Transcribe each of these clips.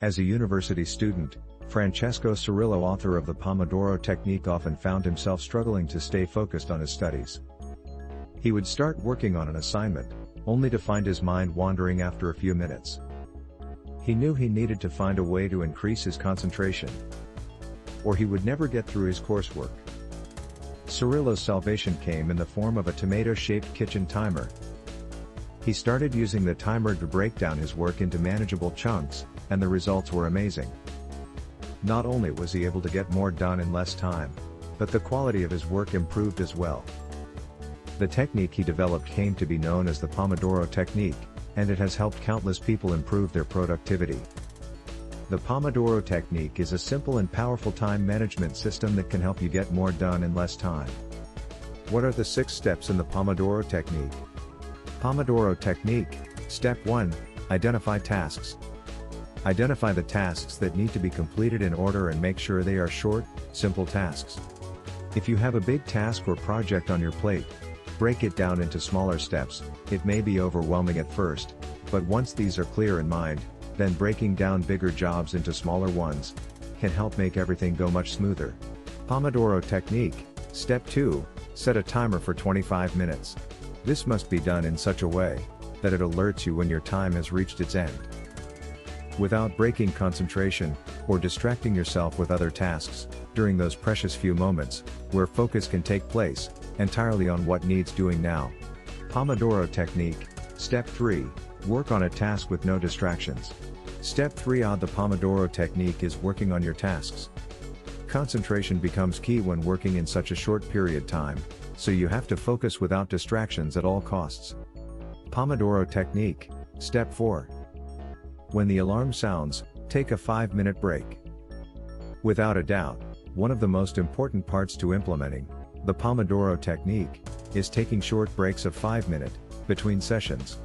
As a university student, Francesco Cirillo, author of the Pomodoro Technique, often found himself struggling to stay focused on his studies. He would start working on an assignment, only to find his mind wandering after a few minutes. He knew he needed to find a way to increase his concentration, or he would never get through his coursework. Cirillo's salvation came in the form of a tomato-shaped kitchen timer. He started using the timer to break down his work into manageable chunks, and the results were amazing. Not only was he able to get more done in less time, but the quality of his work improved as well. The technique he developed came to be known as the Pomodoro Technique, and it has helped countless people improve their productivity. The Pomodoro Technique is a simple and powerful time management system that can help you get more done in less time. What are the 6 steps in the Pomodoro Technique? Pomodoro Technique. Step 1. Identify tasks. Identify the tasks that need to be completed in order and make sure they are short, simple tasks. If you have a big task or project on your plate, break it down into smaller steps. It may be overwhelming at first, but once these are clear in mind, then breaking down bigger jobs into smaller ones can help make everything go much smoother. Pomodoro Technique. Step 2. Set a timer for 25 minutes. This must be done in such a way that it alerts you when your time has reached its end, without breaking concentration or distracting yourself with other tasks during those precious few moments where focus can take place entirely on what needs doing now. Pomodoro Technique. Step 3. Work on a task with no distractions. Step 3 of the Pomodoro Technique is working on your tasks. Concentration becomes key when working in such a short period time, so you have to focus without distractions at all costs. Pomodoro Technique. Step 4. When the alarm sounds, take a 5-minute break. Without a doubt, one of the most important parts to implementing the Pomodoro Technique is taking short breaks of 5 minutes between sessions.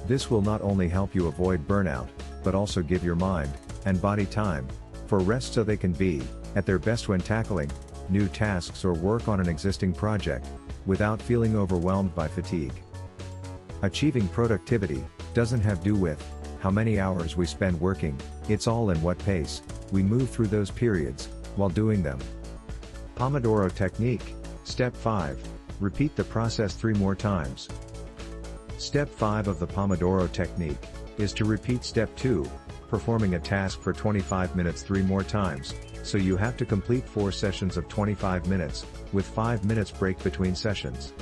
This will not only help you avoid burnout, but also give your mind and body time for rest so they can be at their best when tackling new tasks or work on an existing project without feeling overwhelmed by fatigue. Achieving productivity doesn't have to do with how many hours we spend working, it's all in what pace we move through those periods while doing them. Pomodoro Technique. Step 5. Repeat the process 3 more times. Step 5 of the Pomodoro Technique is to repeat Step 2, performing a task for 25 minutes 3 more times, so you have to complete 4 sessions of 25 minutes, with 5 minutes break between sessions.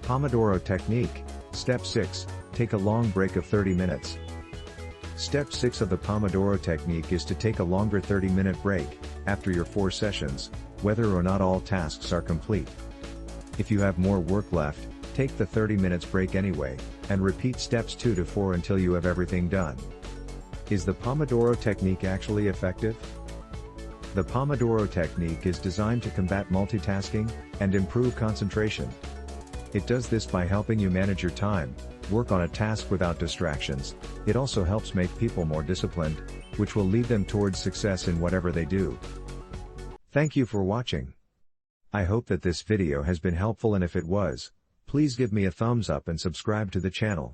Pomodoro Technique. Step 6. Take a long break of 30 minutes. Step 6 of the Pomodoro Technique is to take a longer 30-minute break after your 4 sessions, whether or not all tasks are complete. If you have more work left, take the 30 minutes break anyway, and repeat steps 2 to 4 until you have everything done. Is the Pomodoro Technique actually effective? The Pomodoro Technique is designed to combat multitasking and improve concentration. It does this by helping you manage your time, work on a task without distractions. It also helps make people more disciplined, which will lead them towards success in whatever they do. Thank you for watching. I hope that this video has been helpful, and if it was, please give me a thumbs up and subscribe to the channel.